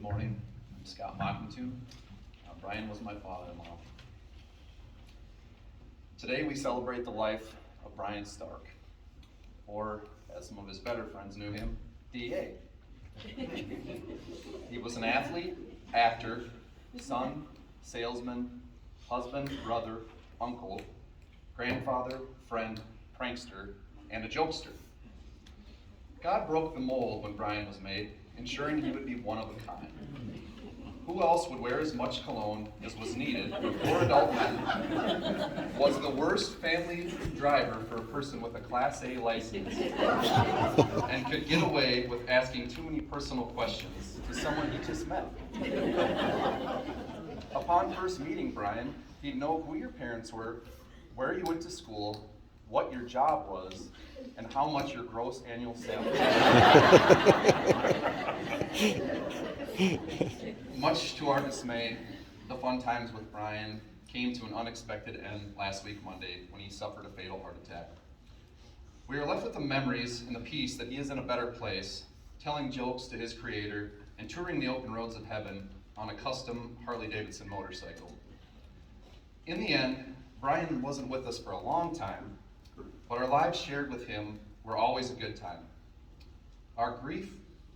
Good morning. I'm Scott Mackenthun. Brian was my father-in-law. Today we celebrate the life of Brian Stark, or as some of his better friends knew him, D.A. He was an athlete, actor, son, salesman, husband, brother, uncle, grandfather, friend, prankster, and a jokester. God broke the mold when Brian was made, ensuring he would be one of a kind. Who else would wear as much cologne as was needed for adult men? Was the worst family driver for a person with a Class A license, and could get away with asking too many personal questions to someone he just met. Upon first meeting Brian, he'd know who your parents were, where you went to school, what your job was, and how much your gross annual salary was. Much to our dismay, the fun times with Brian came to an unexpected end last week Monday when he suffered a fatal heart attack. We are left with the memories and the peace that he is in a better place, telling jokes to his creator and touring the open roads of heaven on a custom Harley-Davidson motorcycle. In the end, Brian wasn't with us for a long time, but our lives shared with him were always a good time. Our grief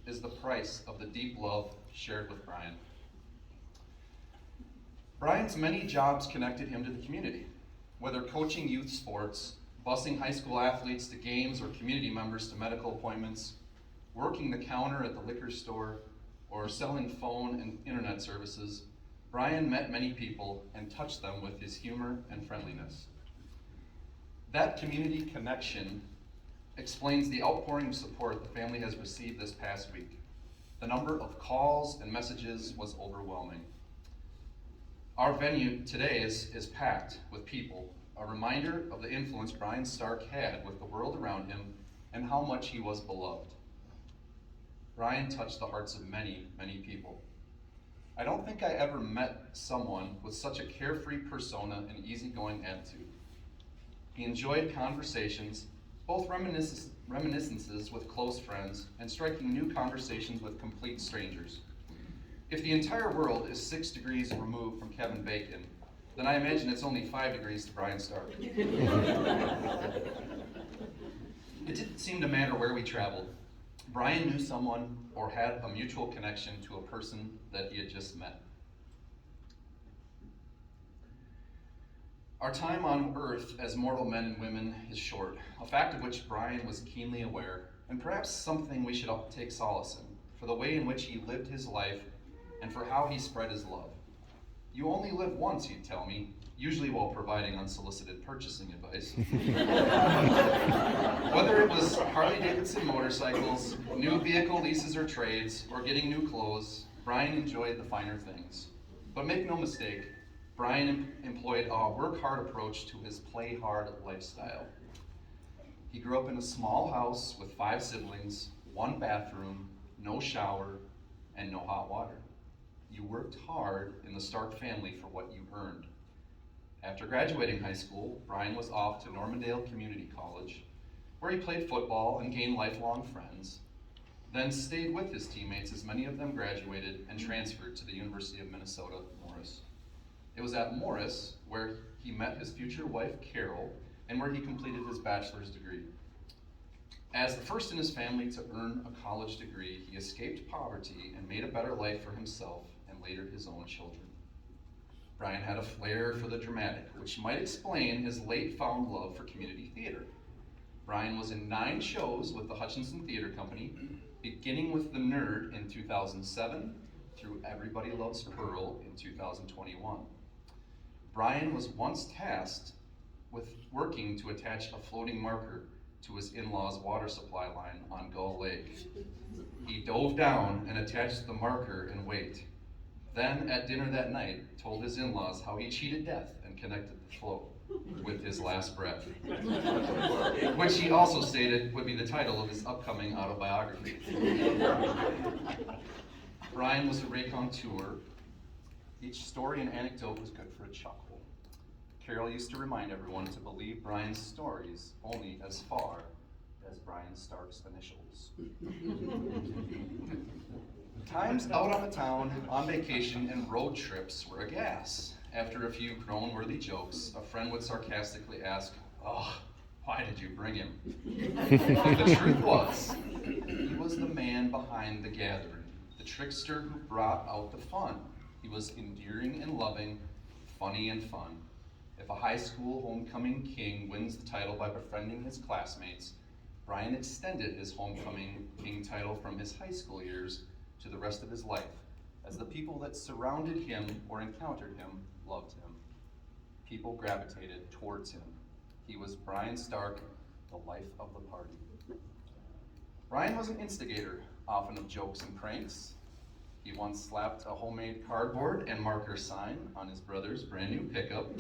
is the price of the deep love shared with Brian. Brian's many jobs connected him to the community, whether coaching youth sports, busing high school athletes to games or community members to medical appointments, working the counter at the liquor store, or selling phone and internet services. Brian met many people and touched them with his humor and friendliness. That community connection explains the outpouring of support the family has received this past week. The number of calls and messages was overwhelming. Our venue today is packed with people, a reminder of the influence Brian Stark had with the world around him and how much he was beloved. Brian touched the hearts of many, many people. I don't think I ever met someone with such a carefree persona and easygoing attitude. He enjoyed conversations, both reminiscences with close friends and striking new conversations with complete strangers. If the entire world is 6 degrees removed from Kevin Bacon, then I imagine it's only 5 degrees to Brian Stark. It didn't seem to matter where we traveled. Brian knew someone or had a mutual connection to a person that he had just met. Our time on earth as mortal men and women is short, a fact of which Brian was keenly aware, and perhaps something we should all take solace in, for the way in which he lived his life and for how he spread his love. You only live once, he'd tell me, usually while providing unsolicited purchasing advice. Whether it was Harley-Davidson motorcycles, new vehicle leases or trades, or getting new clothes, Brian enjoyed the finer things. But make no mistake, Brian employed a work-hard approach to his play-hard lifestyle. He grew up in a small house with 5 siblings, 1 bathroom, no shower, and no hot water. You worked hard in the Stark family for what you earned. After graduating high school, Brian was off to Normandale Community College, where he played football and gained lifelong friends, then stayed with his teammates as many of them graduated and transferred to the University of Minnesota, Morris. It was at Morris where he met his future wife, Carol, and where he completed his bachelor's degree. As the first in his family to earn a college degree, he escaped poverty and made a better life for himself and later his own children. Brian had a flair for the dramatic, which might explain his late found love for community theater. Brian was in 9 shows with the Hutchinson Theater Company, beginning with The Nerd in 2007 through Everybody Loves Pearl in 2021. Brian was once tasked with working to attach a floating marker to his in-laws' water supply line on Gull Lake. He dove down and attached the marker in wait. Then, at dinner that night, told his in-laws how he cheated death and connected the float with his last breath, which he also stated would be the title of his upcoming autobiography. Brian was a raconteur. Each story and anecdote was good for a chuckle. Carol used to remind everyone to believe Brian's stories only as far as Brian Stark's initials. Times out on the town, on vacation, and road trips were a gas. After a few groan-worthy jokes, a friend would sarcastically ask, "Oh, why did you bring him?" The truth was, he was the man behind the gathering, the trickster who brought out the fun. He was endearing and loving, funny and fun. If a high school homecoming king wins the title by befriending his classmates, Brian extended his homecoming king title from his high school years to the rest of his life, as the people that surrounded him or encountered him loved him. People gravitated towards him. He was Brian Stark, the life of the party. Brian was an instigator, often of jokes and pranks. He once slapped a homemade cardboard and marker sign on his brother's brand new pickup,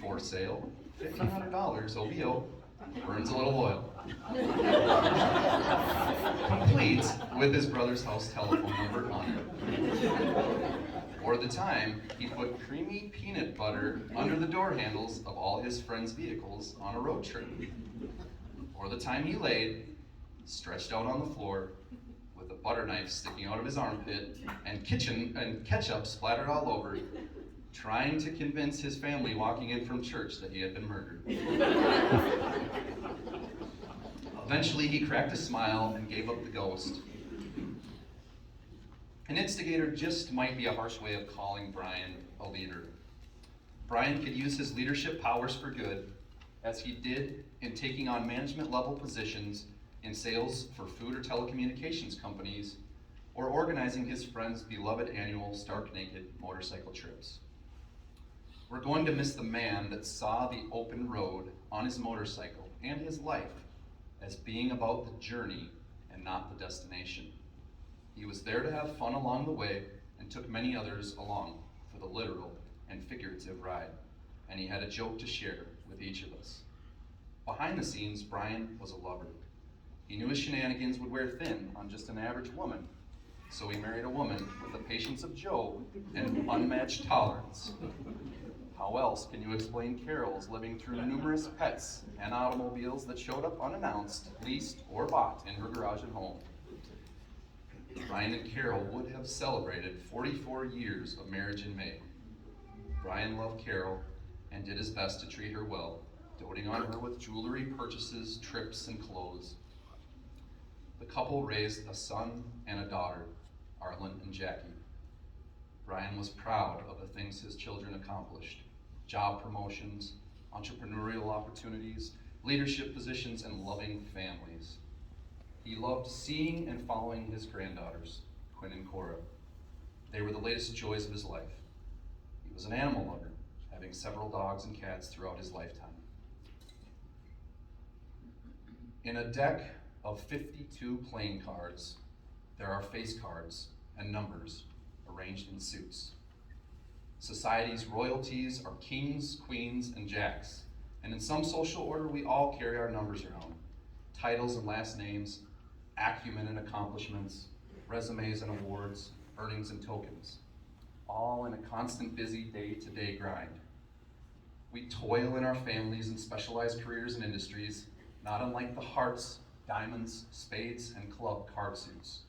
for sale, $1,500 OBO, burns a little oil. Complete with his brother's house telephone number on it. Or the time he put creamy peanut butter under the door handles of all his friends' vehicles on a road trip. Or the time he laid, stretched out on the floor, with a butter knife sticking out of his armpit and ketchup splattered all over, trying to convince his family walking in from church that he had been murdered. Eventually, he cracked a smile and gave up the ghost. An instigator just might be a harsh way of calling Brian a leader. Brian could use his leadership powers for good, as he did in taking on management level positions in sales for food or telecommunications companies, or organizing his friends' beloved annual stark naked motorcycle trips. We're going to miss the man that saw the open road on his motorcycle and his life as being about the journey and not the destination. He was there to have fun along the way and took many others along for the literal and figurative ride, and he had a joke to share with each of us. Behind the scenes, Brian was a lover. He knew his shenanigans would wear thin on just an average woman, so he married a woman with the patience of Job and unmatched tolerance. How else can you explain Carol's living through numerous pets and automobiles that showed up unannounced, leased, or bought in her garage at home? Brian and Carol would have celebrated 44 years of marriage in May. Brian loved Carol and did his best to treat her well, doting on her with jewelry purchases, trips, and clothes. The couple raised a son and a daughter, Arlen and Jackie. Brian was proud of the things his children accomplished: job promotions, entrepreneurial opportunities, leadership positions, and loving families. He loved seeing and following his granddaughters, Quinn and Cora. They were the latest joys of his life. He was an animal lover, having several dogs and cats throughout his lifetime. In a deck of 52 playing cards, there are face cards and numbers arranged in suits. Society's royalties are kings, queens, and jacks, and in some social order we all carry our numbers around. Titles and last names, acumen and accomplishments, resumes and awards, earnings and tokens, all in a constant busy day-to-day grind. We toil in our families and specialized careers and industries, not unlike the hearts, diamonds, spades, and club card suits,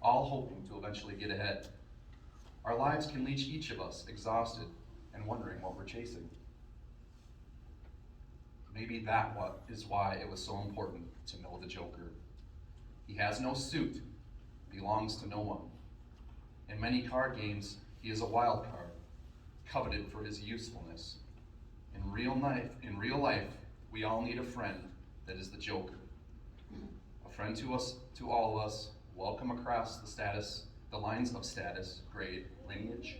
all hoping to eventually get ahead. Our lives can leave each of us exhausted and wondering what we're chasing. Maybe that is why it was so important to know the Joker. He has no suit, belongs to no one. In many card games, he is a wild card, coveted for his usefulness. In real life, we all need a friend that is the Joker. A friend to all of us, welcome across the lines of status, grade, lineage,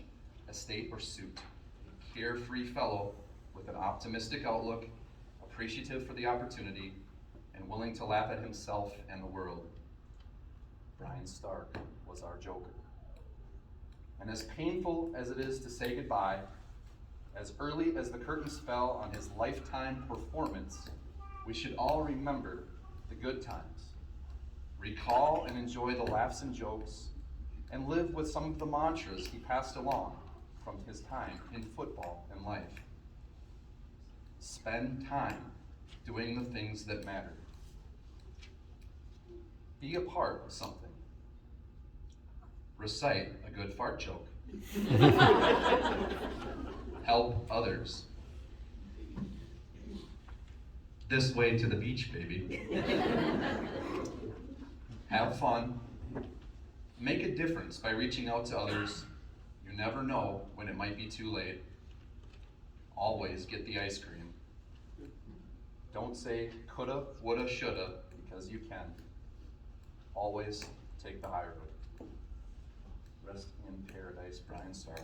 estate, or suit. A carefree fellow with an optimistic outlook, appreciative for the opportunity, and willing to laugh at himself and the world. Brian Stark was our Joker. And as painful as it is to say goodbye, as early as the curtains fell on his lifetime performance, we should all remember the good times, recall and enjoy the laughs and jokes, and live with some of the mantras he passed along from his time in football and life. Spend time doing the things that matter. Be a part of something. Recite a good fart joke. Help others. This way to the beach, baby. Have fun. Make a difference by reaching out to others. You never know when it might be too late. Always get the ice cream. Don't say coulda, woulda, shoulda, because you can. Always take the high road. Rest in paradise, Brian Starr.